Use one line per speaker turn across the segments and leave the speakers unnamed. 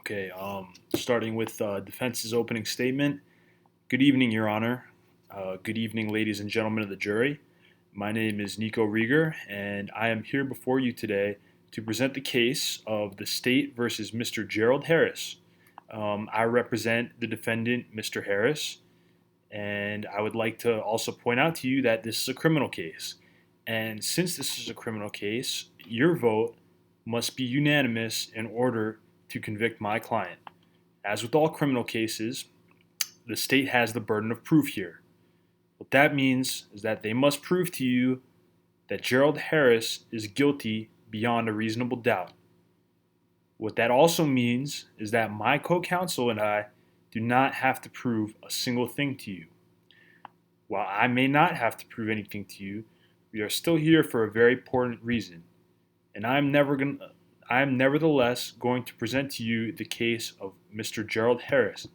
Okay, starting with defense's opening statement. Good evening, Your Honor. Good evening, ladies and gentlemen of the jury. My name is Nico Rieger, and I am here before you today to present the case of the state versus Mr. Gerald Harris. I represent the defendant, Mr. Harris, and I would like to also point out to you that this is a criminal case. And since this is a criminal case, your vote must be unanimous in order to convict my client. As with all criminal cases, the state has the burden of proof here. What that means is that they must prove to you that Gerald Harris is guilty beyond a reasonable doubt. What that also means is that my co counsel and I do not have to prove a single thing to you. While I may not have to prove anything to you, we are still here for a very important reason. And I am nevertheless going to present to you the case of Mr. Gerald Harris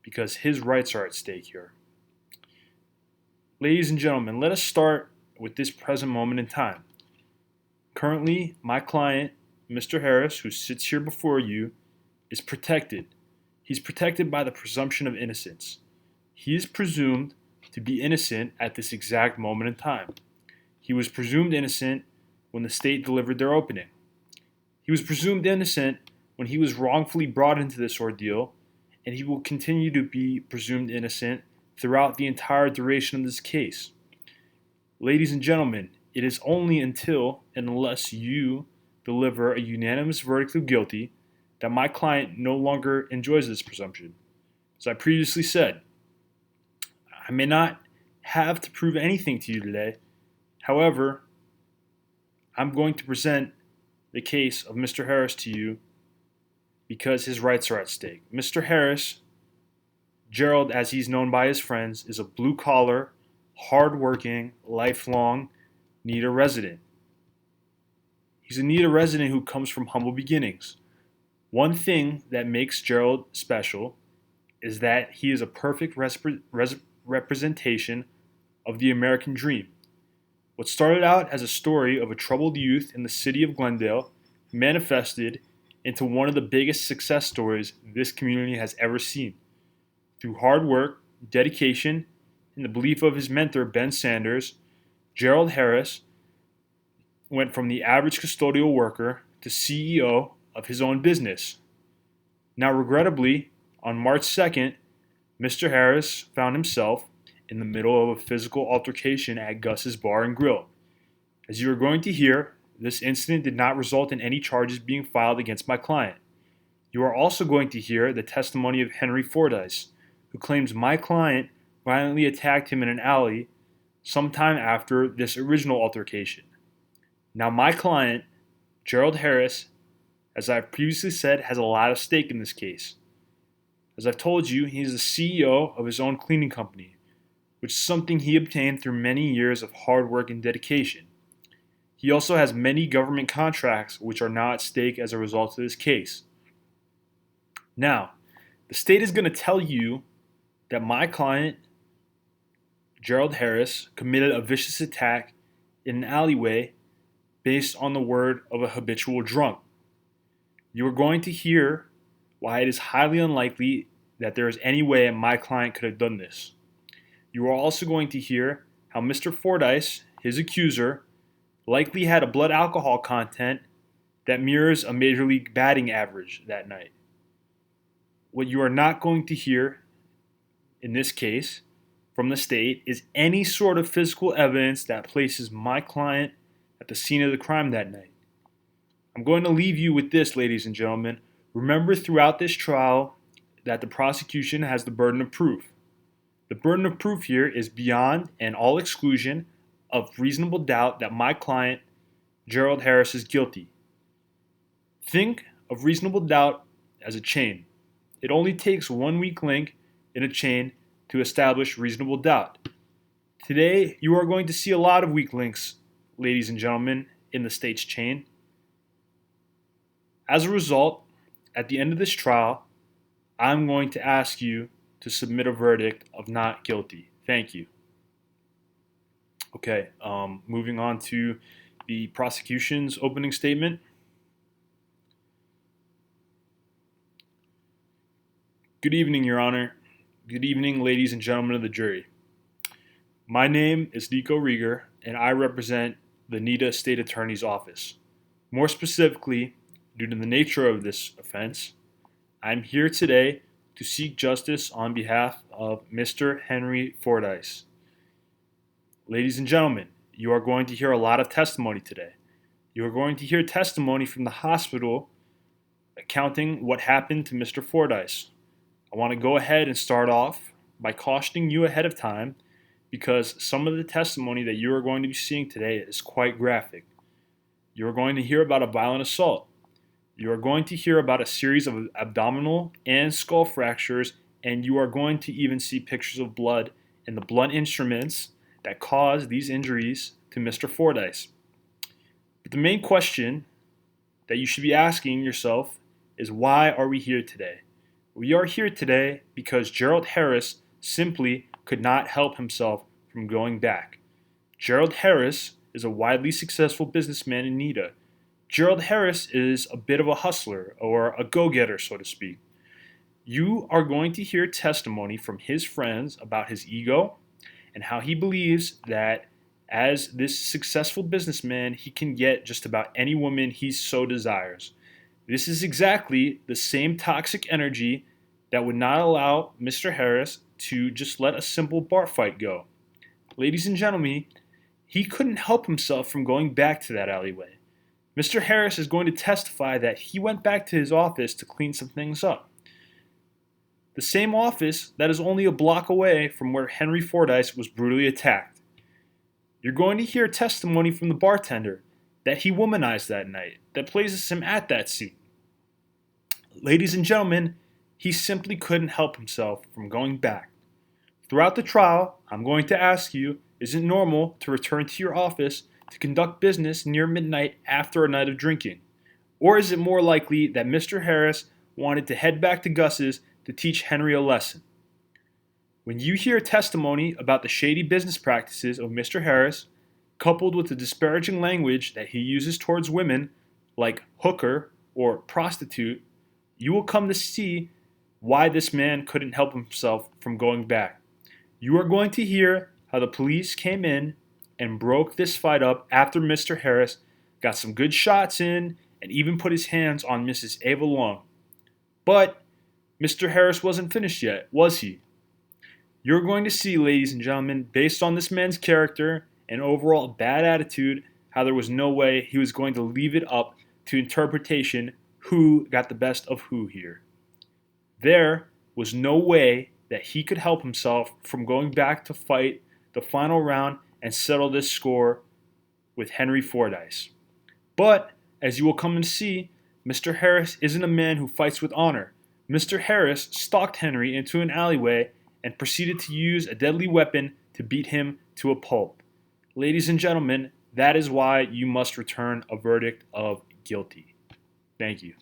because his rights are at stake here. Ladies and gentlemen, let us start with this present moment in time. Currently, my client, Mr. Harris, who sits here before you, is protected. He's protected by the presumption of innocence. He is presumed to be innocent at this exact moment in time. He was presumed innocent when the state delivered their opening. He was presumed innocent when he was wrongfully brought into this ordeal, and he will continue to be presumed innocent throughout the entire duration of this case. Ladies and gentlemen, it is only until and unless you deliver a unanimous verdict of guilty that my client no longer enjoys this presumption. As I previously said, I may not have to prove anything to you today. However, I'm going to present the case of Mr. Harris to you because his rights are at stake. Mr. Harris, Gerald as he's known by his friends, is a blue-collar, hard-working, lifelong NEDA resident. He's a NEDA resident who comes from humble beginnings. One thing that makes Gerald special is that he is a perfect representation of the American dream. What started out as a story of a troubled youth in the city of Glendale manifested into one of the biggest success stories this community has ever seen. Through hard work, dedication, and the belief of his mentor, Ben Sanders, Gerald Harris went from the average custodial worker to CEO of his own business. Now, regrettably, on March 2nd, Mr. Harris found himself in the middle of a physical altercation at Gus's Bar and Grill. As you are going to hear, this incident did not result in any charges being filed against my client. You are also going to hear the testimony of Henry Fordyce, who claims my client violently attacked him in an alley sometime after this original altercation. Now, my client, Gerald Harris, as I've previously said, has a lot of stake in this case. As I've told you, he is the CEO of his own cleaning company, which is something he obtained through many years of hard work and dedication. He also has many government contracts which are now at stake as a result of this case. Now, the state is going to tell you that my client, Gerald Harris, committed a vicious attack in an alleyway based on the word of a habitual drunk. You are going to hear why it is highly unlikely that there is any way my client could have done this. You are also going to hear how Mr. Fordyce, his accuser, likely had a blood alcohol content that mirrors a major league batting average that night. What you are not going to hear in this case from the state is any sort of physical evidence that places my client at the scene of the crime that night. I'm going to leave you with this, ladies and gentlemen. Remember throughout this trial that the prosecution has the burden of proof. The burden of proof here is beyond and all exclusion of reasonable doubt that my client, Gerald Harris, is guilty. Think of reasonable doubt as a chain. It only takes one weak link in a chain to establish reasonable doubt. Today, you are going to see a lot of weak links, ladies and gentlemen, in the state's chain. As a result, at the end of this trial, I'm going to ask you to submit a verdict of not guilty. Thank you. Okay, moving on to the prosecution's opening statement. Good evening, Your Honor. Good evening, ladies and gentlemen of the jury. My name is Nico Rieger, and I represent the NIDA State Attorney's Office. More specifically, due to the nature of this offense, I'm here today to seek justice on behalf of Mr. Henry Fordyce. Ladies and gentlemen, you are going to hear a lot of testimony today. You are going to hear testimony from the hospital accounting what happened to Mr. Fordyce. I want to go ahead and start off by cautioning you ahead of time because some of the testimony that you are going to be seeing today is quite graphic. You are going to hear about a violent assault. You are going to hear about a series of abdominal and skull fractures, and you are going to even see pictures of blood and the blunt instruments that caused these injuries to Mr. Fordyce. But the main question that you should be asking yourself is, why are we here today? We are here today because Gerald Harris simply could not help himself from going back. Gerald Harris is a widely successful businessman in NIDA. Gerald Harris is a bit of a hustler or a go-getter, so to speak. You are going to hear testimony from his friends about his ego and how he believes that as this successful businessman, he can get just about any woman he so desires. This is exactly the same toxic energy that would not allow Mr. Harris to just let a simple bar fight go. Ladies and gentlemen, he couldn't help himself from going back to that alleyway. Mr. Harris is going to testify that he went back to his office to clean some things up. The same office that is only a block away from where Henry Fordyce was brutally attacked. You're going to hear testimony from the bartender that he womanized that night, that places him at that seat. Ladies and gentlemen, he simply couldn't help himself from going back. Throughout the trial, I'm going to ask you, is it normal to return to your office to conduct business near midnight after a night of drinking? Or is it more likely that Mr. Harris wanted to head back to Gus's to teach Henry a lesson? When you hear testimony about the shady business practices of Mr. Harris, coupled with the disparaging language that he uses towards women, like hooker or prostitute, you will come to see why this man couldn't help himself from going back. You are going to hear how the police came in and broke this fight up after Mr. Harris got some good shots in and even put his hands on Mrs. Ava Long. But Mr. Harris wasn't finished yet, was he? You're going to see, ladies and gentlemen, based on this man's character and overall bad attitude, how there was no way he was going to leave it up to interpretation who got the best of who here. There was no way that he could help himself from going back to fight the final round and settle this score with Henry Fordyce. But, as you will come and see, Mr. Harris isn't a man who fights with honor. Mr. Harris stalked Henry into an alleyway and proceeded to use a deadly weapon to beat him to a pulp. Ladies and gentlemen, that is why you must return a verdict of guilty. Thank you.